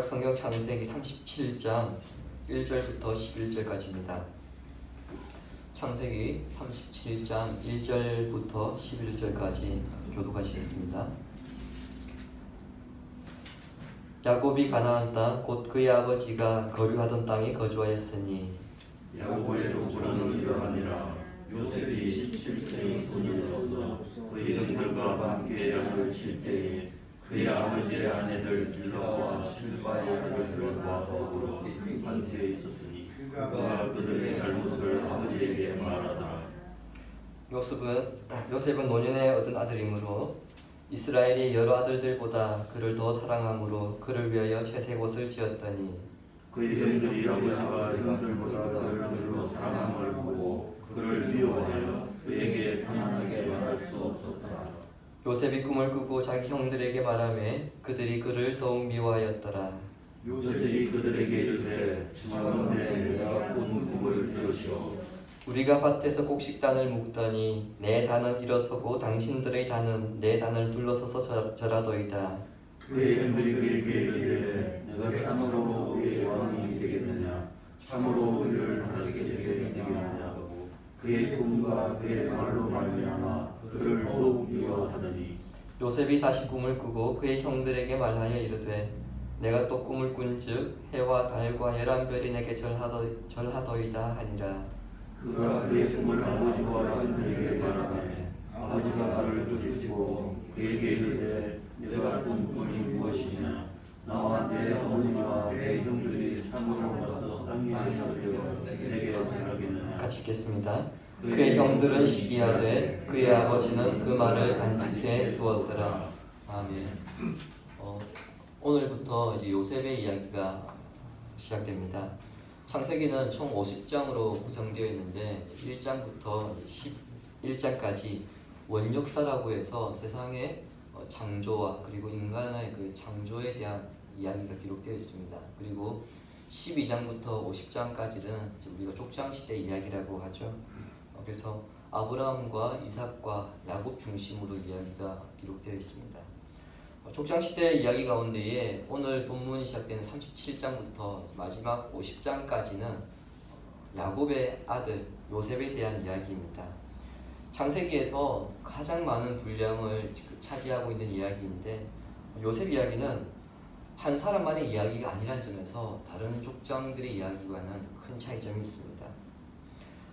구약성경 창세기 37장 1절부터 11절까지입니다. 창세기 37장 1절부터 11절까지 교독하시겠습니다. 야곱이 가나안 땅 곧 그의 아버지가 거류하던 땅에 거주하였으니 야곱의 족보는 이러하니라. 요셉이 17세의 손이로서 그의 형들과 함께 양을 칠 때에 그의 아버지의 아내들 빌라와 실바의 아들들과 더불어 함께 있었으니 그가 그들의 잘못을 아버지에게 말하더라. 요셉은 노년에 얻은 아들이므로 이스라엘이 여러 아들들보다 그를 더 사랑함으로 그를 위하여 채색 옷을 지었더니 그의 형들이 아버지가 형들보다 그를 별로 사랑함을 보고 그를 미워하여 그에게 편안하게 말할 수 없었더라. 요셉이 꿈을 꾸고 자기 형들에게 말하매 그들이 그를 더욱 미워하였더라. 요셉이 그들에게 이르되 주말에 내가 꾼 꿈을 들으시오. 우리가 밭에서 곡식단을 묶더니 내 단은 일어서고 당신들의 단은 내 단을 둘러서서 절하도이다. 그의 형들이 그에게 이르되 내가 참으로 우리의 왕이 되겠느냐, 참으로 우리를 다스리게 되겠느냐 하고 그의 꿈과 그의 말로 말미암아 그를 더욱 미워하더니 요셉이 다시 꿈을 꾸고 그의 형들에게 말하여 이르되 내가 또 꿈을 꾼즉 해와 달과 11별이 내게 절하도이다 하니라. 그가 그의 꿈을 아버지와 형들에게 말하매 아버지가 그를 부르짖고 그에게 이르되 내가 꾼 꿈이 무엇이냐, 나와 내 어머니와 내 형들이 참으로 와서 상의하여 내게 전하겠느냐. 같이 읽겠습니다. 그의 형들은 시기하되 그의 아버지는 그 말을 간직해 두었더라. 아멘. 오늘부터 이제 요셉의 이야기가 시작됩니다. 창세기는 총 50장으로 구성되어 있는데 1장부터 11장까지 원역사라고 해서 세상의 창조와 그리고 인간의 그 창조에 대한 이야기가 기록되어 있습니다. 그리고 12장부터 50장까지는 우리가 족장시대 이야기라고 하죠. 그래서 아브라함과 이삭과 야곱 중심으로 이야기가 기록되어 있습니다. 족장시대 이야기 가운데에 오늘 본문이 시작되는 37장부터 마지막 50장까지는 야곱의 아들 요셉에 대한 이야기입니다. 창세기에서 가장 많은 분량을 차지하고 있는 이야기인데 요셉 이야기는 한 사람만의 이야기가 아니라는 점에서 다른 족장들의 이야기와는 큰 차이점이 있습니다.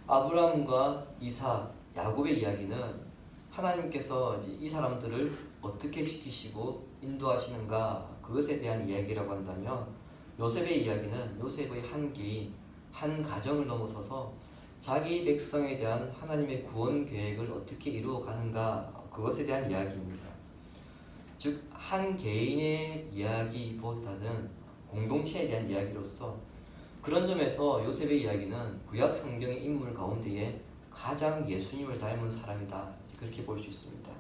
아브라함과 이삭, 야곱의 이야기는 하나님께서 이 사람들을 어떻게 지키시고 인도하시는가 그것에 대한 이야기라고 한다면 요셉의 이야기는 요셉의 한 개인, 한 가정을 넘어서서 자기 백성에 대한 하나님의 구원 계획을 어떻게 이루어가는가 그것에 대한 이야기입니다. 즉 한 개인의 이야기보다는 공동체에 대한 이야기로서 그런 점에서 요셉의 이야기는 구약 성경의 인물 가운데에 가장 예수님을 닮은 사람이다 그렇게 볼 수 있습니다.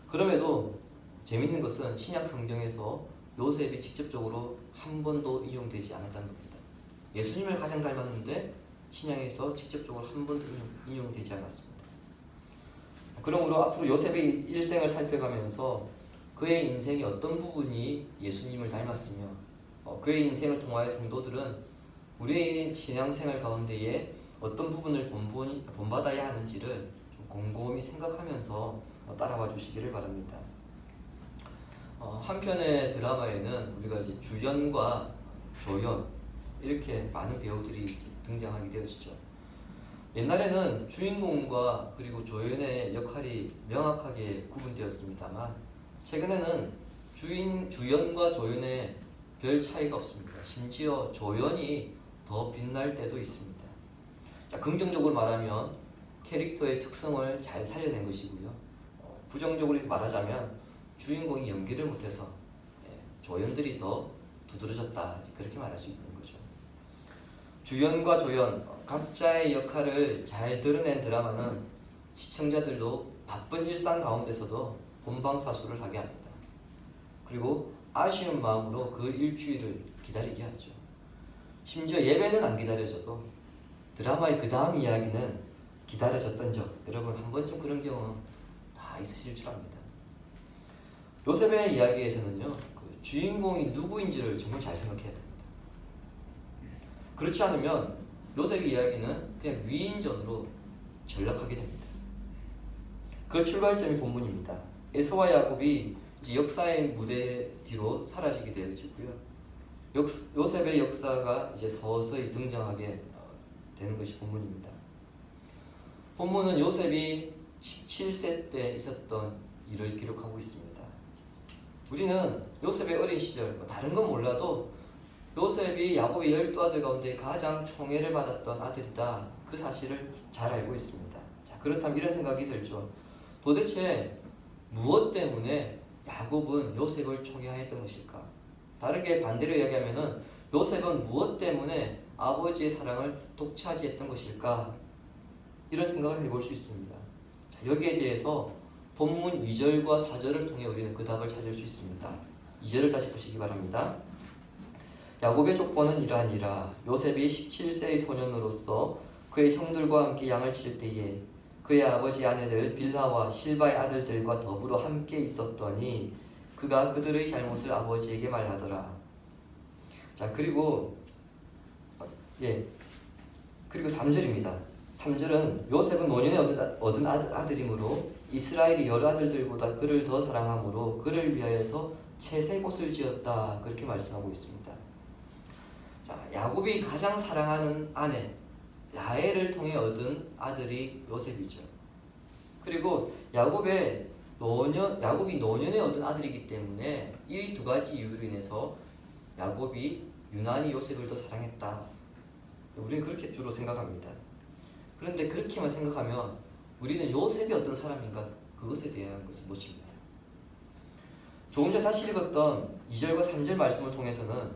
그럼에도 재밌는 것은 신약 성경에서 요셉이 직접적으로 한 번도 인용되지 않았다는 겁니다. 예수님을 가장 닮았는데 신약에서 직접적으로 한 번도 인용되지 않았습니다. 그러므로 앞으로 요셉의 일생을 살펴가면서 그의 인생의 어떤 부분이 예수님을 닮았으며 그의 인생을 통하여 성도들은 우리의 신앙생활 가운데에 어떤 부분을 본받아야 하는지를 좀 곰곰이 생각하면서 따라와 주시기를 바랍니다. 한편의 드라마에는 우리가 이제 주연과 조연 이렇게 많은 배우들이 등장하게 되었죠. 옛날에는 주인공과 그리고 조연의 역할이 명확하게 구분되었습니다만 최근에는 주연과 조연의 별 차이가 없습니다. 심지어 조연이 더 빛날 때도 있습니다. 자, 긍정적으로 말하면 캐릭터의 특성을 잘 살려낸 것이고요. 부정적으로 말하자면 주인공이 연기를 못해서 조연들이 더 두드러졌다 그렇게 말할 수 있는 거죠. 주연과 조연 각자의 역할을 잘 드러낸 드라마는 시청자들도 바쁜 일상 가운데서도 본방사수를 하게 합니다. 그리고 아쉬운 마음으로 그 일주일을 기다리게 하죠. 심지어 예배는 안 기다려져도 드라마의 그 다음 이야기는 기다려졌던 적 여러분 한 번쯤 그런 경험 다 있으실 줄 압니다. 요셉의 이야기에서는요 주인공이 누구인지를 정말 잘 생각해야 됩니다. 그렇지 않으면 요셉의 이야기는 그냥 위인전으로 전락하게 됩니다. 그 출발점이 본문입니다. 에서와 야곱이 이제 역사의 무대 뒤로 사라지게 되어지고요. 요셉의 역사가 이제 서서히 등장하게 되는 것이 본문입니다. 본문은 요셉이 17세 때 있었던 일을 기록하고 있습니다. 우리는 요셉의 어린 시절, 다른 건 몰라도 요셉이 야곱의 12아들 가운데 가장 총애를 받았던 아들이다, 그 사실을 잘 알고 있습니다. 자, 그렇다면 이런 생각이 들죠. 도대체 무엇 때문에 야곱은 요셉을 총애하였던 것일까? 다르게 반대로 이야기하면은 요셉은 무엇 때문에 아버지의 사랑을 독차지했던 것일까? 이런 생각을 해볼 수 있습니다. 자, 여기에 대해서 본문 2절과 4절을 통해 우리는 그 답을 찾을 수 있습니다. 2절을 다시 보시기 바랍니다. 야곱의 족보는 이러하니라. 요셉이 17세의 소년으로서 그의 형들과 함께 양을 칠 때에 그의 아버지 아내들 빌하와 실바의 아들들과 더불어 함께 있었더니 그가 그들의 잘못을 아버지에게 말하더라. 자, 그리고 3절입니다. 3절은 요셉은 노년에 얻은 아들이므로 이스라엘이 여러 아들들보다 그를 더 사랑하므로 그를 위하여서 채색 옷을 지었다, 그렇게 말씀하고 있습니다. 자, 야곱이 가장 사랑하는 아내 라헬을 통해 얻은 아들이 요셉이죠. 그리고 야곱이 노년에 얻은 아들이기 때문에 이 두 가지 이유로 인해서 야곱이 유난히 요셉을 더 사랑했다, 우리는 그렇게 주로 생각합니다. 그런데 그렇게만 생각하면 우리는 요셉이 어떤 사람인가, 그것에 대한 것을 놓칩니다. 조금 전 다시 읽었던 2절과 3절 말씀을 통해서는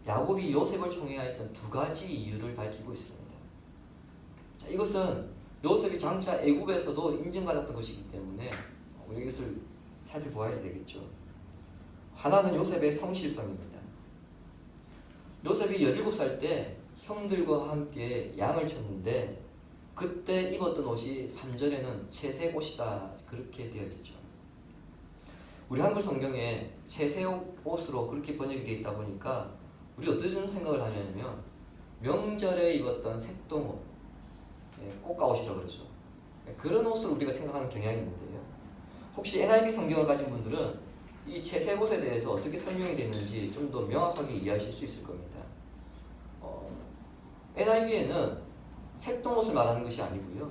야곱이 요셉을 총애하였던 두 가지 이유를 밝히고 있습니다. 자, 이것은 요셉이 장차 애굽에서도 인정받았던 것이기 때문에 우리 이것을 살펴보아야 되겠죠. 하나는 요셉의 성실성입니다. 요셉이 17살 때 형들과 함께 양을 쳤는데 그때 입었던 옷이 3절에는 채색 옷이다, 그렇게 되어 있죠. 우리 한글 성경에 채색 옷으로 그렇게 번역이 되어 있다 보니까 우리 어떤 생각을 하냐면 명절에 입었던 색동옷, 꽃가옷이라고 그러죠. 그런 옷을 우리가 생각하는 경향이 있는데요. 혹시 NIV 성경을 가진 분들은 이 채색 옷에 대해서 어떻게 설명이 됐는지 좀 더 명확하게 이해하실 수 있을 겁니다. NIV에는 색동옷을 말하는 것이 아니고요,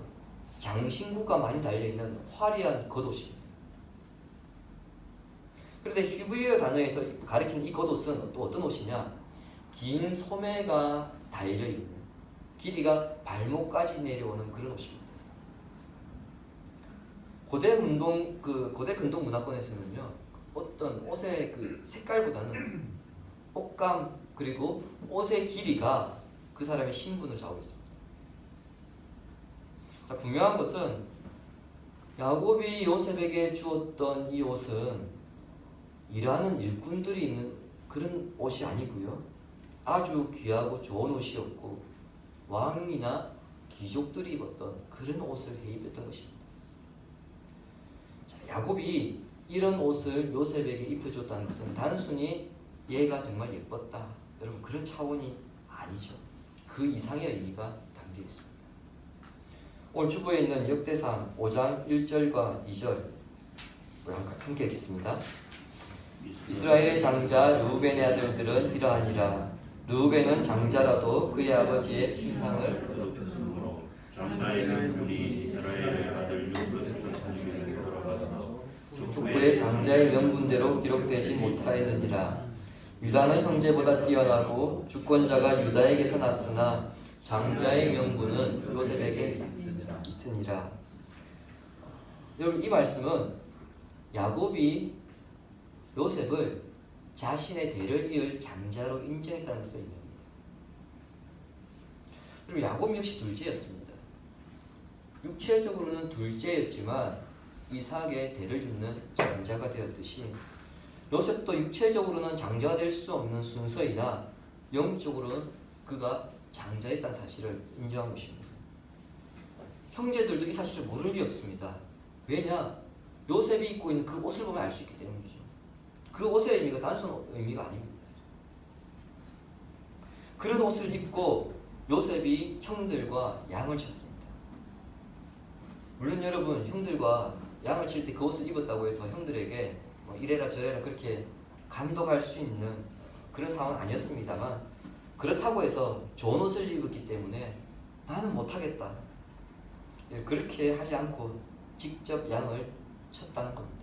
장신구가 많이 달려있는 화려한 겉옷입니다. 그런데 히브리어 단어에서 가리키는 이 겉옷은 또 어떤 옷이냐, 긴 소매가 달려있는, 길이가 발목까지 내려오는 그런 옷입니다. 고대 근동 문화권에서는요, 어떤 옷의 그 색깔보다는 옷감 그리고 옷의 길이가 그 사람의 신분을 좌우하고 있습니다. 자, 분명한 것은 야곱이 요셉에게 주었던 이 옷은 일하는 일꾼들이 입는 그런 옷이 아니고요, 아주 귀하고 좋은 옷이었고 왕이나 귀족들이 입었던 그런 옷을 입었던 것입니다. 자, 야곱이 이런 옷을 요셉에게 입혀줬다는 것은 단순히 얘가 정말 예뻤다, 여러분, 그런 차원이 아니죠. 그 이상의 의미가 담겨 있습니다. 오늘 주보에 있는 역대상 5장 1절과 2절 함께 읽겠습니다. 이스라엘의 장자 르우벤의 아들들은 이러하니라. 르우벤은 장자라도 그의 아버지의 신상을 장자의 명분이 이스라엘의 아들 요셉을 자식에게 돌아가서 족보의 장자의 명분대로 기록되지 못하였느니라. 유다는 형제보다 뛰어나고 주권자가 유다에게서 났으나 장자의 명분은 요셉에게 있으니라. 여러분, 이 말씀은 야곱이 요셉을 자신의 대를 이을 장자로 인정했다는 것을 의미합니다. 그리고 야곱 역시 둘째였습니다. 육체적으로는 둘째였지만 이삭의 대를 잇는 장자가 되었듯이 요셉도 육체적으로는 장자가 될 수 없는 순서이나 영적으로는 그가 장자였다는 사실을 인정한 것입니다. 형제들도 이 사실을 모를 리 없습니다. 왜냐? 요셉이 입고 있는 그 옷을 보면 알 수 있기 때문이죠. 그 옷의 의미가 단순한 의미가 아닙니다. 그런 옷을 입고 요셉이 형들과 양을 쳤습니다. 물론 여러분, 형들과 양을 칠 때 그 옷을 입었다고 해서 형들에게 뭐 이래라 저래라 그렇게 감독할 수 있는 그런 상황은 아니었습니다만, 그렇다고 해서 좋은 옷을 입었기 때문에 나는 못하겠다, 그렇게 하지 않고 직접 양을 쳤다는 겁니다.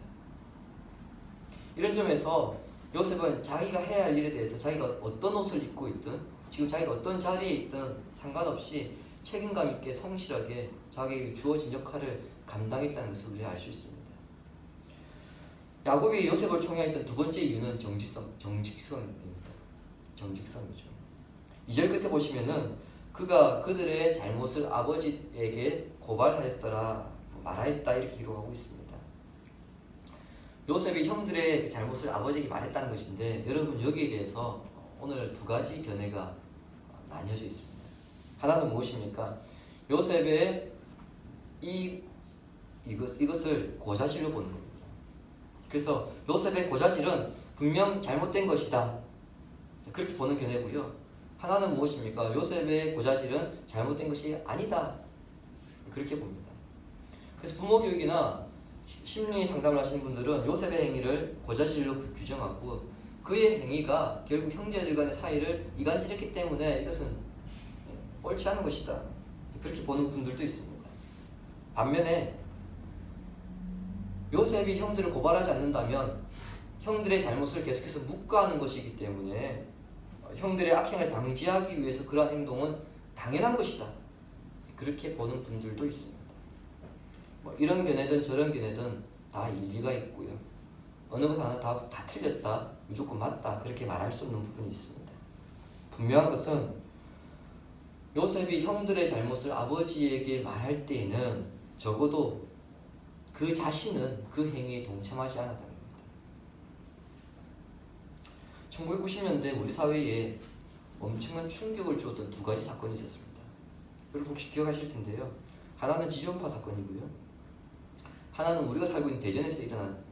이런 점에서 요셉은 자기가 해야 할 일에 대해서 자기가 어떤 옷을 입고 있든 지금 자기가 어떤 자리에 있든 상관없이 책임감 있게 성실하게 자기에게 주어진 역할을 감당했다는 것을 우리가 알 수 있습니다. 야곱이 요셉을 총애했던 두 번째 이유는 정직성입니다. 정직성이죠. 2절 끝에 보시면은 그가 그들의 잘못을 아버지에게 고발하였더라 말하였다 이렇게 기록하고 있습니다. 요셉이 형들의 잘못을 아버지에게 말했다는 것인데, 여러분 여기에 대해서 오늘 두 가지 견해가 나뉘어져 있습니다. 하나는 무엇입니까? 요셉의 이것을 고자질로 보는 겁니다. 그래서 요셉의 고자질은 분명 잘못된 것이다, 그렇게 보는 견해고요. 하나는 무엇입니까? 요셉의 고자질은 잘못된 것이 아니다, 그렇게 봅니다. 그래서 부모 교육이나 심리 상담을 하시는 분들은 요셉의 행위를 고자질로 규정하고 그의 행위가 결국 형제들 간의 사이를 이간질했기 때문에 이것은 옳지 않은 것이다, 그렇게 보는 분들도 있습니다. 반면에 요셉이 형들을 고발하지 않는다면 형들의 잘못을 계속해서 묵과하는 것이기 때문에 형들의 악행을 방지하기 위해서 그러한 행동은 당연한 것이다, 그렇게 보는 분들도 있습니다. 이런 견해든 저런 견해든 다 일리가 있고요. 어느 것 하나 다 틀렸다, 무조건 맞다, 그렇게 말할 수 없는 부분이 있습니다. 분명한 것은 요셉이 형들의 잘못을 아버지에게 말할 때에는 적어도 그 자신은 그 행위에 동참하지 않았다는 겁니다. 1990년대 우리 사회에 엄청난 충격을 주었던 두 가지 사건이 있었습니다. 여러분 혹시 기억하실 텐데요. 하나는 지존파 사건이고요. 하나는 우리가 살고 있는 대전에서 일어난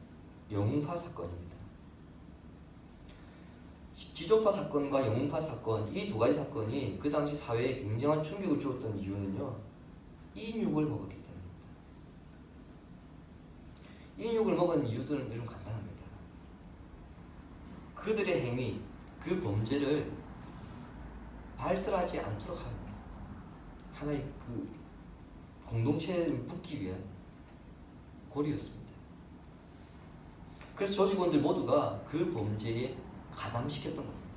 영웅파 사건입니다. 지존파 사건과 영웅파 사건, 이 두 가지 사건이 그 당시 사회에 굉장한 충격을 주었던 이유는요, 인육을 먹었기 때문입니다. 인육을 먹은 이유들은 이런 간단합니다. 그들의 행위, 그 범죄를 발설하지 않도록 하는 하나의 그 공동체를 묶기 위한 고리였습니다. 그래서 조직원들 모두가 그 범죄에 가담시켰던 겁니다.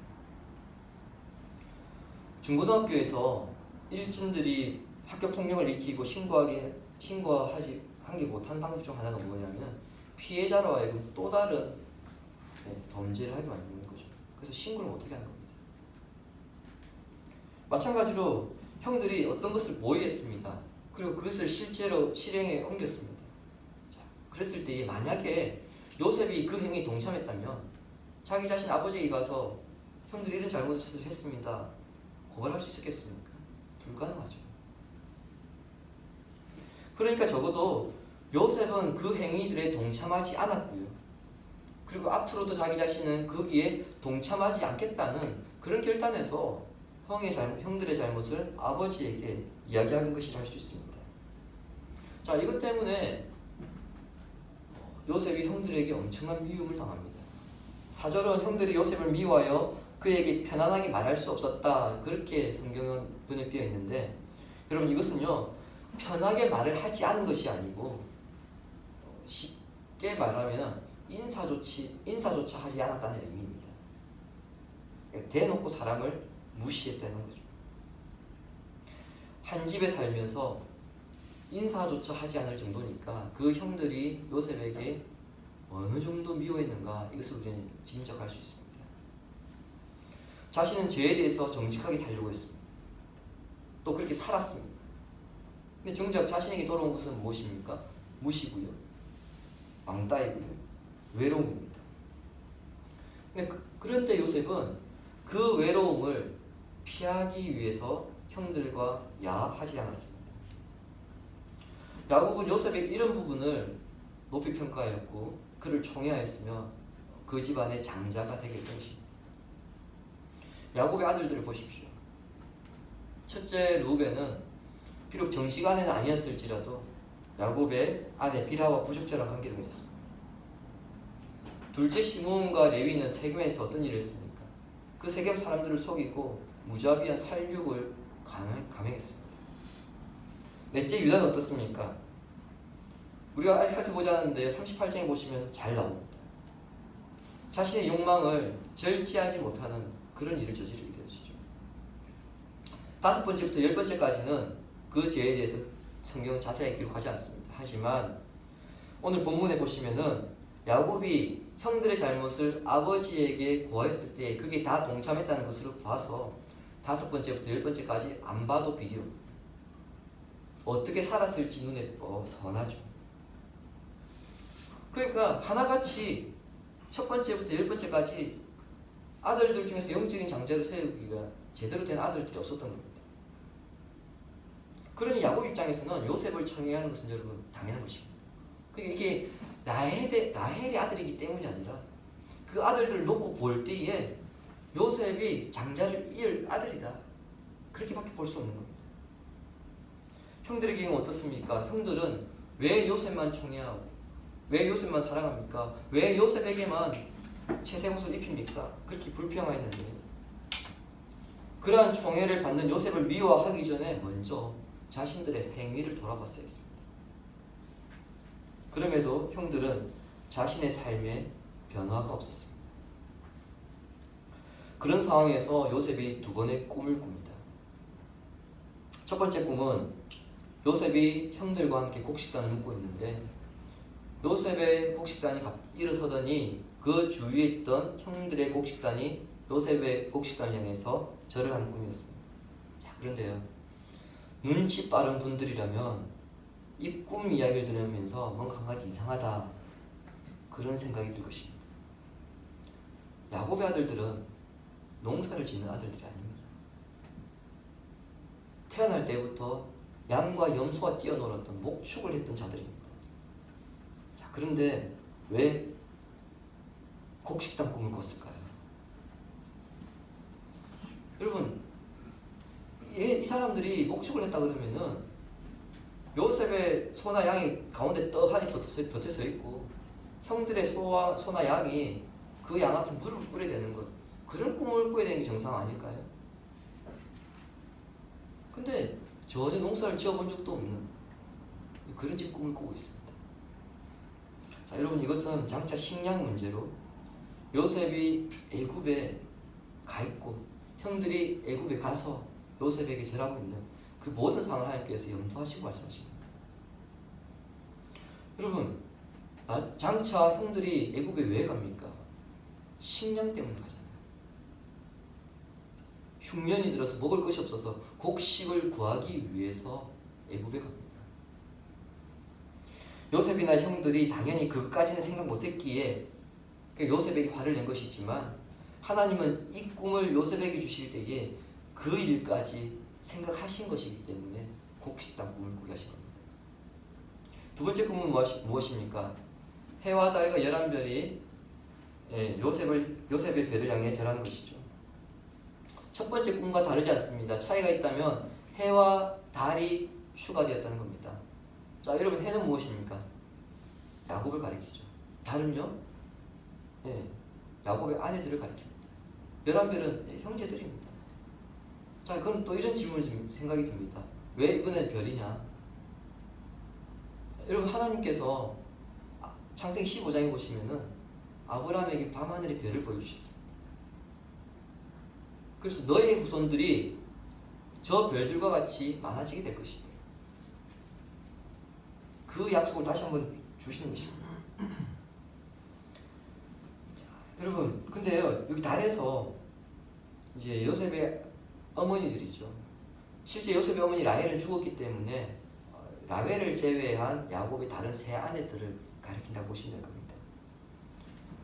중고등학교에서 일진들이 학교 폭력을 일으키고 신고하지 하지 못한 방법 중 하나가 뭐냐면 피해자로 하여금 또 다른 범죄를 하게 만드는 거죠. 그래서 신고를 어떻게 하는 겁니다. 마찬가지로 형들이 어떤 것을 모의했습니다. 그리고 그것을 실제로 실행에 옮겼습니다. 자, 그랬을 때 만약에 요셉이 그 행위에 동참했다면 자기 자신 아버지에게 가서 형들이 이런 잘못을 했습니다, 고발할 수 있었겠습니까? 불가능하죠. 그러니까 적어도 요셉은 그 행위들에 동참하지 않았고요. 그리고 앞으로도 자기 자신은 거기에 동참하지 않겠다는 그런 결단에서 형들의 잘못을 아버지에게 이야기하는 것이라 할 수 있습니다. 자, 이것 때문에 요셉이 형들에게 엄청난 미움을 당합니다. 4절은 형들이 요셉을 미워하여 그에게 편안하게 말할 수 없었다, 그렇게 성경은 번역되어 있는데, 여러분 이것은요 편하게 말을 하지 않은 것이 아니고 쉽게 말하면 인사조차 하지 않았다는 의미입니다. 대놓고 사람을 무시했다는 거죠. 한 집에 살면서 인사조차 하지 않을 정도니까 그 형들이 요셉에게 어느 정도 미워했는가, 이것을 우리는 짐작할 수 있습니다. 자신은 죄에 대해서 정직하게 살려고 했습니다. 또 그렇게 살았습니다. 근데 정작 자신에게 돌아온 것은 무엇입니까? 무시고요, 왕따이고요, 외로움입니다. 근데 그런데 요셉은 그 외로움을 피하기 위해서 형들과 야합하지 않았습니다. 야곱은 요셉의 이런 부분을 높이 평가하였고 그를 총애하였으며 그 집안의 장자가 되게 될 것입니다. 야곱의 아들들을 보십시오. 첫째 루벤은 비록 정식 아내는 아니었을지라도 야곱의 아내 빌하와 부족처럼 관계를 맺었습니다. 둘째 시므온과 레위는 세겜에서 어떤 일을 했습니까? 그 세겜 사람들을 속이고 무자비한 살육을 감행했습니다. 넷째 유다는 어떻습니까? 우리가 아직 살펴보지 않았는데 38장에 보시면 잘 나옵니다. 자신의 욕망을 절제하지 못하는 그런 일을 저지르게 되어지죠. 5번째부터 10번째까지는 그 죄에 대해서 성경은 자세히 기록하지 않습니다. 하지만 오늘 본문에 보시면은 야곱이 형들의 잘못을 아버지에게 고하였을 때 그게 다 동참했다는 것으로 봐서 5번째부터 10번째까지 안 봐도 비디오 어떻게 살았을지 눈에 선하죠. 그러니까 하나같이 첫 번째부터 10번째까지 아들들 중에서 영적인 장자를 세우기가 제대로 된 아들들이 없었던 겁니다. 그러니 야곱 입장에서는 요셉을 청해하는 것은 여러분 당연한 것입니다. 그러니까 이게 라헬의 아들이기 때문이 아니라 그 아들들을 놓고 볼 때에 요셉이 장자를 이을 아들이다. 그렇게밖에 볼 수 없는 겁니다. 형들의 경우 어떻습니까? 형들은 왜 요셉만 청해하고 왜 요셉만 사랑합니까? 왜 요셉에게만 채색옷을 입힙니까? 그렇게 불평하였는데 그러한 총애를 받는 요셉을 미워하기 전에 먼저 자신들의 행위를 돌아봤어야 했습니다. 그럼에도 형들은 자신의 삶에 변화가 없었습니다. 그런 상황에서 요셉이 두 번의 꿈을 꿉니다. 첫 번째 꿈은 요셉이 형들과 함께 곡식단을 묶고 있는데 요셉의 곡식단이 일어서더니 그 주위에 있던 형들의 곡식단이 요셉의 곡식단을 향해서 절을 하는 꿈이었습니다. 자, 그런데요. 눈치 빠른 분들이라면 이 꿈 이야기를 들으면서 뭔가 한 가지 이상하다 그런 생각이 들 것입니다. 야곱의 아들들은 농사를 짓는 아들들이 아닙니다. 태어날 때부터 양과 염소와 뛰어놀았던 목축을 했던 자들입니다. 자, 그런데 왜 곡식단 꿈을 꿨을까요? 여러분, 이 사람들이 목축을 했다 그러면은 요셉의 소나 양이 가운데 떡하니 곁에 서 있고 형들의 소나 양이 그 양 앞에 물을 뿌려야 되는 것, 그런 꿈을 꾸게 되는 게 정상 아닐까요? 근데 전혀 농사를 지어본 적도 없는 그런 집 꿈을 꾸고 있습니다. 자, 여러분, 이것은 장차 식량 문제로 요셉이 애굽에 가 있고 형들이 애굽에 가서 요셉에게 절하고 있는 그 모든 상황을 하나님께서 염두하시고 말씀하십니다. 여러분, 장차 형들이 애굽에 왜 갑니까? 식량 때문에 가잖아요. 흉년이 들어서 먹을 것이 없어서 곡식을 구하기 위해서 애굽에 갑니다. 요셉이나 형들이 당연히 그것까지는 생각 못했기에 요셉에게 화를 낸 것이지만 하나님은 이 꿈을 요셉에게 주실 때에 그 일까지 생각하신 것이기 때문에 곡식단 꿈을 꾸게 하신 겁니다. 두 번째 꿈은 무엇입니까? 해와 달과 11별이 요셉의 별을 향해 절하는 것이죠. 첫 번째 꿈과 다르지 않습니다. 차이가 있다면 해와 달이 추가되었다는 겁니다. 자, 여러분, 해는 무엇입니까? 야곱을 가리키죠. 달은요? 야곱의 아내들을 가리킵니다. 11별은 형제들입니다. 자, 그럼 또 이런 질문이 좀 생각이 듭니다. 왜 이번엔 별이냐? 여러분, 하나님께서 창세기 15장에 보시면은 아브라함에게 밤하늘의 별을 보여주셨습니다. 그래서 너의 후손들이 저 별들과 같이 많아지게 될 것이다. 그 약속을 다시 한번 주시는 것입니다. 자, 여러분, 근데요, 여기 달에서 이제 요셉의 어머니들이죠. 실제 요셉의 어머니 라헬은 죽었기 때문에 라헬을 제외한 야곱의 다른 세 아내들을 가리킨다고 보시면 될 겁니다.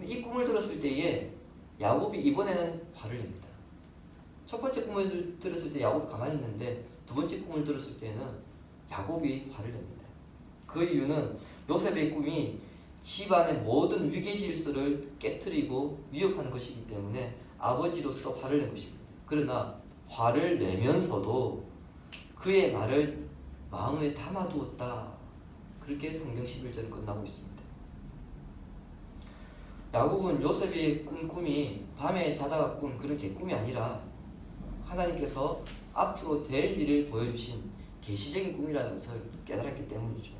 이 꿈을 들었을 때에 야곱이 이번에는 화를 냅니다. 첫 번째 꿈을 들었을 때 야곱이 가만히 있는데 두 번째 꿈을 들었을 때는 야곱이 화를 냅니다. 그 이유는 요셉의 꿈이 집안의 모든 위계 질서를 깨뜨리고 위협하는 것이기 때문에 아버지로서 화를 낸 것입니다. 그러나 화를 내면서도 그의 말을 마음에 담아두었다. 그렇게 성경 11절은 끝나고 있습니다. 야곱은 요셉이 꾼 꿈이 밤에 자다가 꾼 그런 개꿈이 아니라 하나님께서 앞으로 될 일을 보여주신 계시적인 꿈이라는 것을 깨달았기 때문이죠.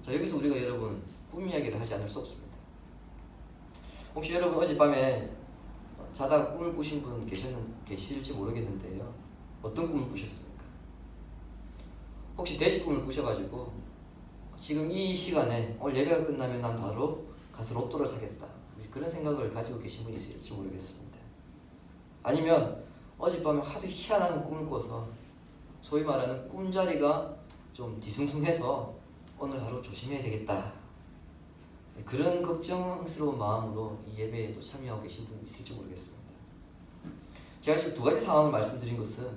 자, 여기서 우리가 여러분 꿈 이야기를 하지 않을 수 없습니다. 혹시 여러분 어젯밤에 자다가 꿈을 꾸신 분 계실지 모르겠는데요. 어떤 꿈을 꾸셨습니까? 혹시 돼지 꿈을 꾸셔가지고 지금 이 시간에 오늘 예배가 끝나면 난 바로 가서 로또를 사겠다. 그런 생각을 가지고 계신 분이 있을지 모르겠습니다. 아니면 어젯밤에 하도 희한한 꿈을 꿔서 소위 말하는 꿈자리가 좀 뒤숭숭해서 오늘 하루 조심해야 되겠다. 그런 걱정스러운 마음으로 이 예배에도 참여하고 계신 분이 있을지 모르겠습니다. 제가 지금 두 가지 상황을 말씀드린 것은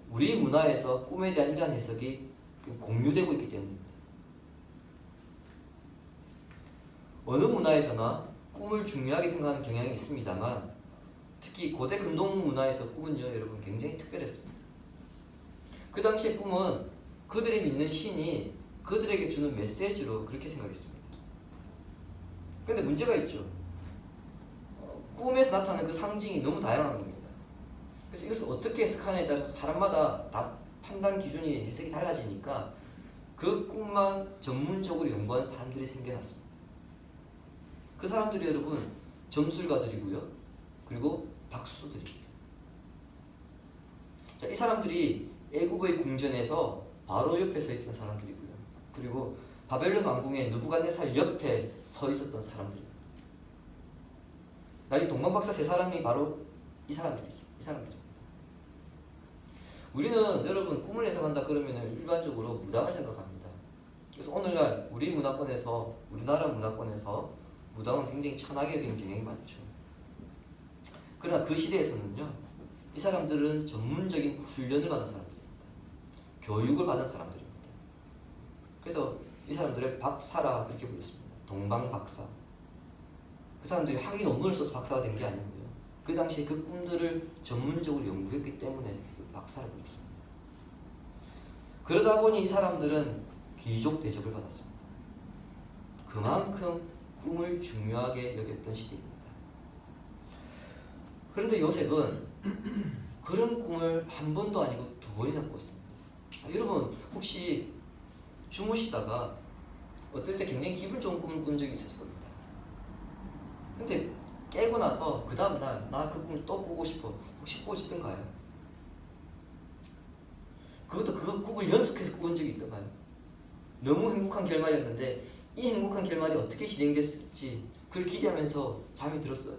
우리 문화에서 꿈에 대한 이러한 해석이 공유되고 있기 때문입니다. 어느 문화에서나 꿈을 중요하게 생각하는 경향이 있습니다만 특히 고대 금동 문화에서 꿈은요, 여러분 굉장히 특별했습니다. 그 당시의 꿈은 그들이 믿는 신이 그들에게 주는 메시지로 그렇게 생각했습니다. 근데 문제가 있죠. 꿈에서 나타나는 그 상징이 너무 다양한 겁니다. 그래서 이것을 어떻게 해석하느냐에 따라서 사람마다 다 판단 기준이 해석이 달라지니까 그 꿈만 전문적으로 연구하는 사람들이 생겨났습니다. 그 사람들이 여러분 점술가들이고요. 그리고 박수들입니다. 자, 이 사람들이 애굽의 궁전에서 바로 옆에 서 있던 사람들이고요. 그리고 바벨론 왕궁의 느부갓네살 옆에 서 있었던 사람들입니다. 이 동방박사 세 사람이 바로 이 사람들이죠. 이 사람들입니다. 우리는 여러분 꿈을 해석한다 그러면 일반적으로 무당을 생각합니다. 그래서 오늘날 우리나라 문화권에서 무당은 굉장히 천하게 여기는 경향이 많죠. 그러나 그 시대에서는요, 이 사람들은 전문적인 훈련을 받은 사람들입니다. 교육을 받은 사람들입니다. 그래서 이 사람들을 박사라 그렇게 불렀습니다. 동방박사. 그 사람들이 학위 논문을 써서 박사가 된 게 아니고요. 그 당시에 그 꿈들을 전문적으로 연구했기 때문에 박사를 불렀습니다. 그러다 보니 이 사람들은 귀족 대접을 받았습니다. 그만큼 꿈을 중요하게 여겼던 시대입니다. 그런데 요셉은 그런 꿈을 한 번도 아니고 두 번이나 꿨습니다. 여러분 혹시 주무시다가 어떨 때 굉장히 기분 좋은 꿈을 꾼 적이 있으실 겁니다. 근데 깨고 나서 그 다음날 나 그 꿈을 또 꾸고 싶어. 혹시 꾸시던가요? 그것도 그 꿈을 연속해서 꾼 적이 있던가요? 너무 행복한 결말이었는데 이 행복한 결말이 어떻게 진행됐을지 그걸 기대하면서 잠이 들었어요.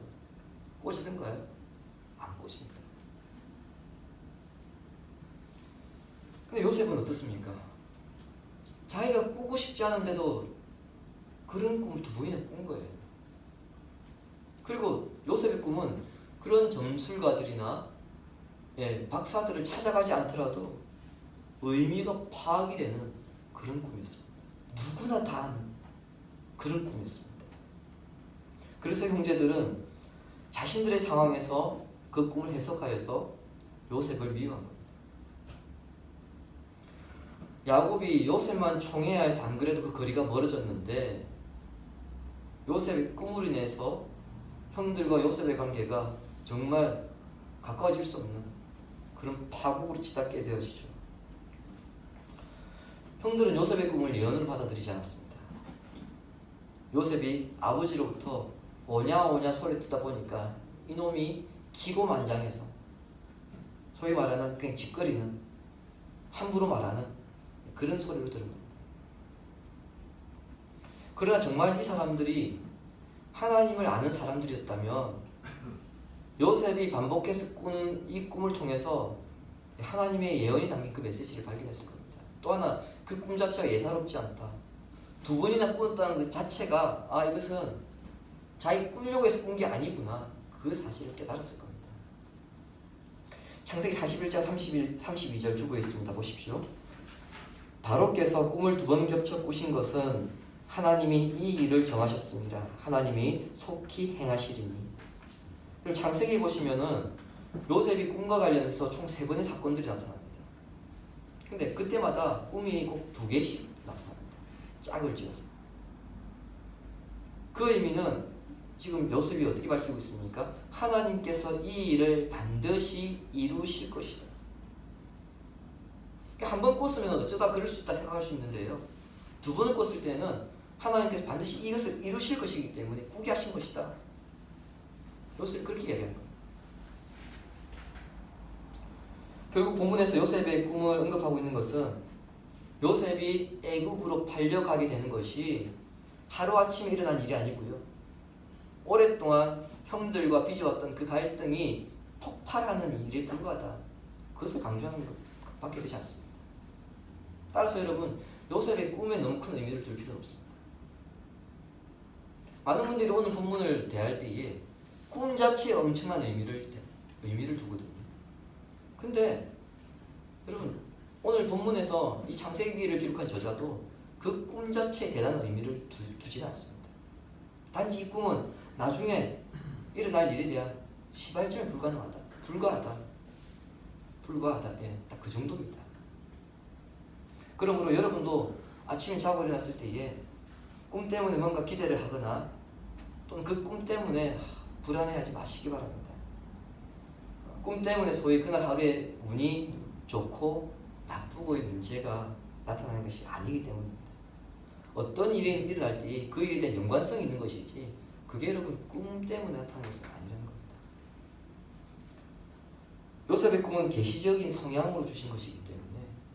꾸시던가요? 안 꾸십니다. 근데 요셉은 어떻습니까? 자기가 꾸고 싶지 않은데도 그런 꿈을 두 번이나 꾼 거예요. 그리고 요셉의 꿈은 그런 점술가들이나 박사들을 찾아가지 않더라도 의미가 파악이 되는 그런 꿈이었습니다. 누구나 다 아는 그런 꿈이었습니다. 그래서 형제들은 자신들의 상황에서 그 꿈을 해석하여서 요셉을 미워한 겁니다. 야곱이 요셉만 총애해야 해서 안 그래도 그 거리가 멀어졌는데 요셉의 꿈으로 인해서 형들과 요셉의 관계가 정말 가까워질 수 없는 그런 파국으로 치닫게 되어지죠. 형들은 요셉의 꿈을 예언으로 받아들이지 않았습니다. 요셉이 아버지로부터 오냐 소리 듣다 보니까 이놈이 기고만장해서 소위 말하는 그냥 짓거리는 함부로 말하는 그런 소리를 들은 겁니다. 그러나 정말 이 사람들이 하나님을 아는 사람들이었다면 요셉이 반복해서 꾸는 이 꿈을 통해서 하나님의 예언이 담긴 그 메시지를 발견했을 겁니다. 또 하나 그 꿈 자체가 예사롭지 않다. 두 번이나 꾸었다는 그 자체가 이것은 자기 꾸려고 해서 꾼 게 아니구나. 그 사실을 깨달았을 겁니다. 창세기 41장 32절 주고 있습니다. 보십시오. 바로께서 꿈을 두 번 겹쳐 꾸신 것은 하나님이 이 일을 정하셨습니다. 하나님이 속히 행하시리니. 그럼 창세기 보시면은 요셉이 꿈과 관련해서 총 3번의 사건들이 나타납니다. 근데 그때마다 꿈이 꼭 2개씩 나타납니다. 짝을 지어서. 그 의미는 지금 요셉이 어떻게 밝히고 있습니까? 하나님께서 이 일을 반드시 이루실 것이다. 한 번 꿨으면 어쩌다 그럴 수 있다 생각할 수 있는데요. 2번을 꿨을 때는 하나님께서 반드시 이것을 이루실 것이기 때문에 꾸게 하신 것이다. 요셉이 그렇게 이야기하는 겁니다. 결국 본문에서 요셉의 꿈을 언급하고 있는 것은 요셉이 애굽으로 팔려가게 되는 것이 하루아침에 일어난 일이 아니고요. 오랫동안 형들과 빚어왔던 그 갈등이 폭발하는 일에 불과하다. 그것을 강조하는 것밖에 되지 않습니다. 따라서 여러분, 요셉의 꿈에 너무 큰 의미를 둘 필요는 없습니다. 많은 분들이 오늘 본문을 대할 때에 꿈 자체에 엄청난 의미를 두거든요. 근데 여러분, 오늘 본문에서 이 창세기를 기록한 저자도 그 꿈 자체에 대단한 의미를 두지는 않습니다. 단지 이 꿈은 나중에 일어날 일에 대한 시발점에 불과하다. 예, 딱 그 정도입니다. 그러므로 여러분도 아침에 자고 일어났을 때에 꿈 때문에 뭔가 기대를 하거나 또는 그 꿈 때문에 불안해하지 마시기 바랍니다. 꿈 때문에 소위 그날 하루에 운이 좋고 나쁘고의 문제가 나타나는 것이 아니기 때문입니다. 어떤 일이 일어날 때 그 일에 대한 연관성이 있는 것이지 그게 여러분 꿈 때문에 나타나는 것은 아니라는 겁니다. 요셉의 꿈은 계시적인 성향으로 주신 것이기 때문에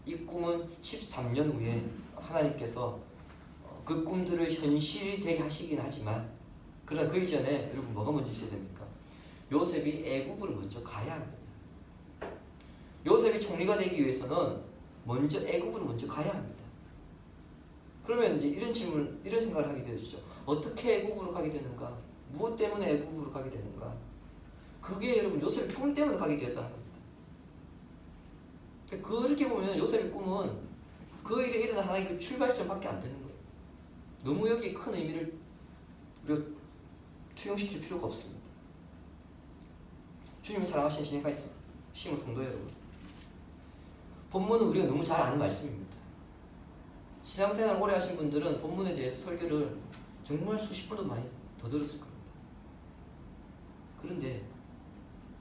이 꿈은 13년 후에 하나님께서 그 꿈들을 현실이 되게 하시긴 하지만 그러나 그 이전에 여러분 뭐가 먼저 있어야 됩니까? 요셉이 애굽으로 먼저 가야 합니다. 요셉이 총리가 되기 위해서는 먼저 애굽으로 먼저 가야 합니다. 그러면 이제 이런 생각을 하게 되죠. 어떻게 애굽으로 가게 되는가? 무엇 때문에 애굽으로 가게 되는가? 그게 여러분 요셉의 꿈 때문에 가게 되었다는 겁니다. 그렇게 보면 요셉의 꿈은 그 일에 일어난 하나의 출발점밖에 안 되는 거예요. 너무 여기에 큰 의미를 우리가 투영시킬 필요가 없습니다. 주님이 사랑하신 심은 성도 여러분, 본문은 우리가 너무 잘 아는 말씀입니다. 신앙생활 오래 하신 분들은 본문에 대해서 설교를 정말 수십 번도 많이 더 들었을 겁니다. 그런데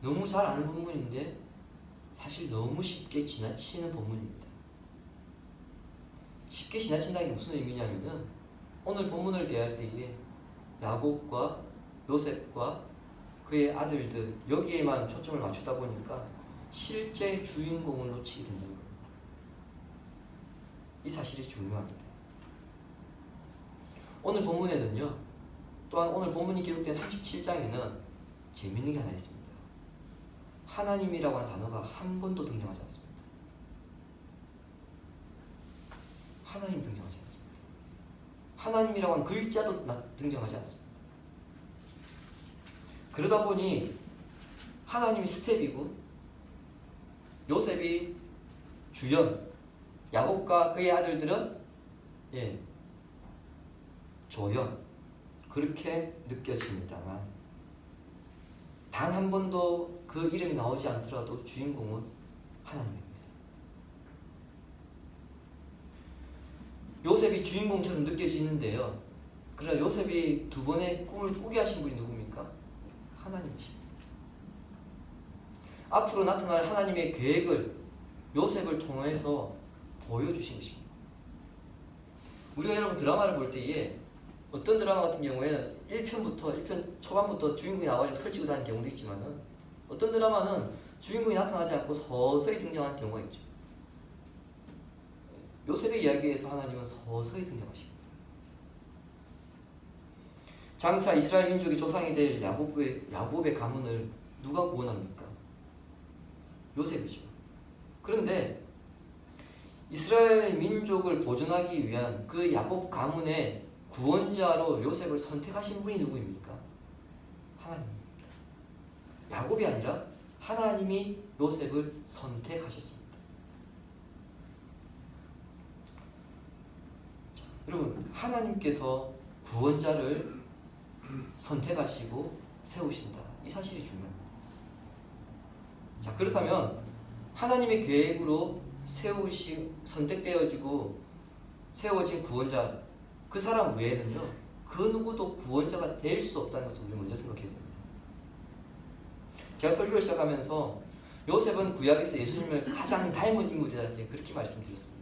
너무 잘 아는 본문인데 사실 너무 쉽게 지나치는 본문입니다. 쉽게 지나친다는 게 무슨 의미냐면은 오늘 본문을 대할 때에 야곱과 요셉과 그의 아들들 여기에만 초점을 맞추다 보니까 실제 주인공을 놓치게 된다는 겁니다. 이 사실이 중요합니다. 오늘 본문에는요, 또한 오늘 본문이 기록된 37장에는 재미있는 게 하나 있습니다. 하나님이라고 하는 단어가 한 번도 등장하지 않습니다. 하나님 등장하지 않습니다. 하나님이라고 하는 글자도 등장하지 않습니다. 그러다 보니 하나님이 스텝이고 요셉이 주연, 야곱과 그의 아들들은 조연, 그렇게 느껴집니다만 단 한 번도 그 이름이 나오지 않더라도 주인공은 하나님입니다. 요셉이 주인공처럼 느껴지는데요. 그러나 요셉이 2번의 꿈을 꾸게 하신 분이 누굽니까? 하나님이십니다. 앞으로 나타날 하나님의 계획을 요셉을 통해서 보여주신 것입니다. 우리가 여러분 드라마를 볼 때에 어떤 드라마 같은 경우에는 1편 초반부터 주인공이 나와서 설치고 다니는 경우도 있지만은 어떤 드라마는 주인공이 나타나지 않고 서서히 등장하는 경우가 있죠. 요셉의 이야기에서 하나님은 서서히 등장하십니다. 장차 이스라엘 민족의 조상이 될 야곱의 가문을 누가 구원합니까? 요셉이죠. 그런데 이스라엘 민족을 보존하기 위한 그 야곱 가문의 구원자로 요셉을 선택하신 분이 누구입니까? 하나님입니다. 야곱이 아니라 하나님이 요셉을 선택하셨습니다. 여러분, 하나님께서 구원자를 선택하시고 세우신다. 이 사실이 중요합니다. 자, 그렇다면 하나님의 계획으로 선택되어지고 세워진 구원자, 그 사람 외에는요, 그 누구도 구원자가 될 수 없다는 것을 우리는 먼저 생각해야 됩니다. 제가 설교를 시작하면서 요셉은 구약에서 예수님을 가장 닮은 인물이다, 그렇게 말씀드렸습니다.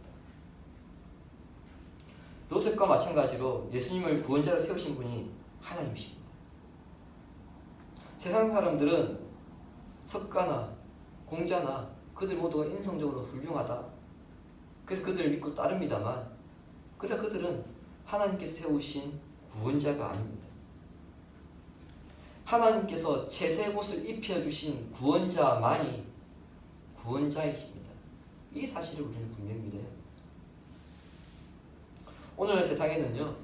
요셉과 마찬가지로 예수님을 구원자로 세우신 분이 하나님이십니다. 세상 사람들은 석가나 공자나 그들 모두가 인성적으로 훌륭하다, 그래서 그들을 믿고 따릅니다만, 그러나 그들은 하나님께서 세우신 구원자가 아닙니다. 하나님께서 채색옷을 입혀주신 구원자만이 구원자이십니다. 이 사실을 우리는 분명히 믿어야 합니다. 오늘 세상에는요,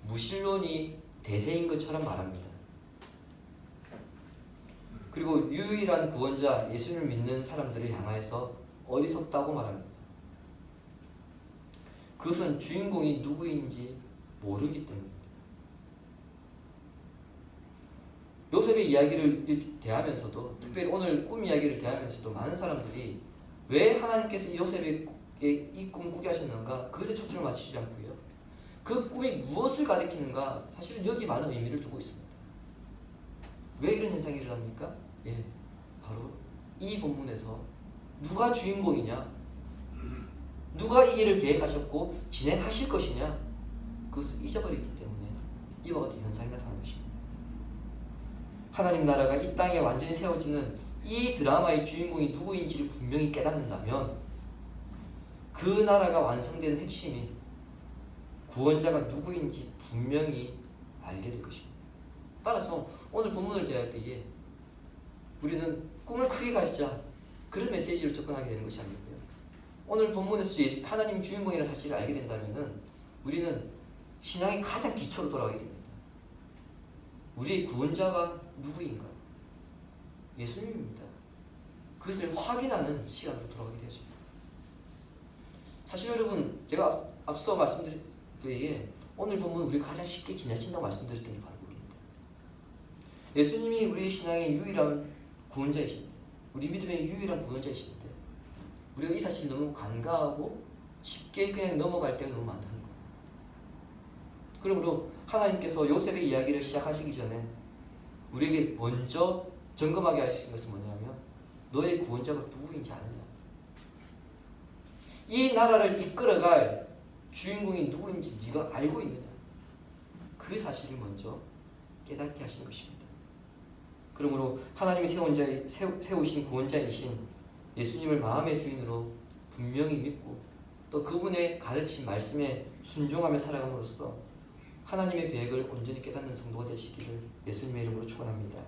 무신론이 대세인 것처럼 말합니다. 그리고 유일한 구원자 예수님을 믿는 사람들을 향하여서 어리석다고 말합니다. 그것은 주인공이 누구인지 모르기 때문입니다. 요셉의 이야기를 대하면서도, 특별히 오늘 꿈 이야기를 대하면서도 많은 사람들이 왜 하나님께서 요셉의 이 꿈을 꾸게 하셨는가, 그것에 초점을 맞추지 않고요, 그 꿈이 무엇을 가리키는가, 사실은 여기 많은 의미를 두고 있습니다. 왜 이런 현상이 일어납니까? 예, 바로 이 본문에서 누가 주인공이냐, 누가 이 일을 계획하셨고 진행하실 것이냐, 그것을 잊어버리기 때문에 이와 같은 현상이 나타나는 것입니다. 하나님 나라가 이 땅에 완전히 세워지는 이 드라마의 주인공이 누구인지를 분명히 깨닫는다면, 그 나라가 완성되는 핵심인 구원자가 누구인지 분명히 알게 될 것입니다. 따라서 오늘 본문을 대할 때에 우리는 꿈을 크게 가지자, 그런 메시지로 접근하게 되는 것이 아니고요, 오늘 본문에서 하나님 주인공이라는 사실을 알게 된다면 우리는 신앙의 가장 기초로 돌아가게 됩니다. 우리의 구원자가 누구인가? 예수님입니다. 그것을 확인하는 시간으로 돌아가게 되었습니다. 사실 여러분, 제가 앞서 말씀드린 때에 오늘 본문 우리가 가장 쉽게 지나친다고 말씀드렸던 게 바로 그겁니다. 예수님이 우리 신앙의 유일한 구원자이신데, 우리 믿음의 유일한 구원자이신데, 우리가 이 사실을 너무 간과하고 쉽게 그냥 넘어갈 때가 너무 많다는 거예요. 그러므로 하나님께서 요셉의 이야기를 시작하시기 전에 우리에게 먼저 점검하게 하신 것은 뭐냐면, 너의 구원자가 누구인지 아느냐, 이 나라를 이끌어갈 주인공이 누구인지 네가 알고 있느냐, 그 사실을 먼저 깨닫게 하시는 것입니다. 그러므로 하나님이 세우신 구원자이신 예수님을 마음의 주인으로 분명히 믿고, 또 그분의 가르친 말씀에 순종하며 살아감으로써 하나님의 계획을 온전히 깨닫는 성도가 되시기를 예수님의 이름으로 축원합니다.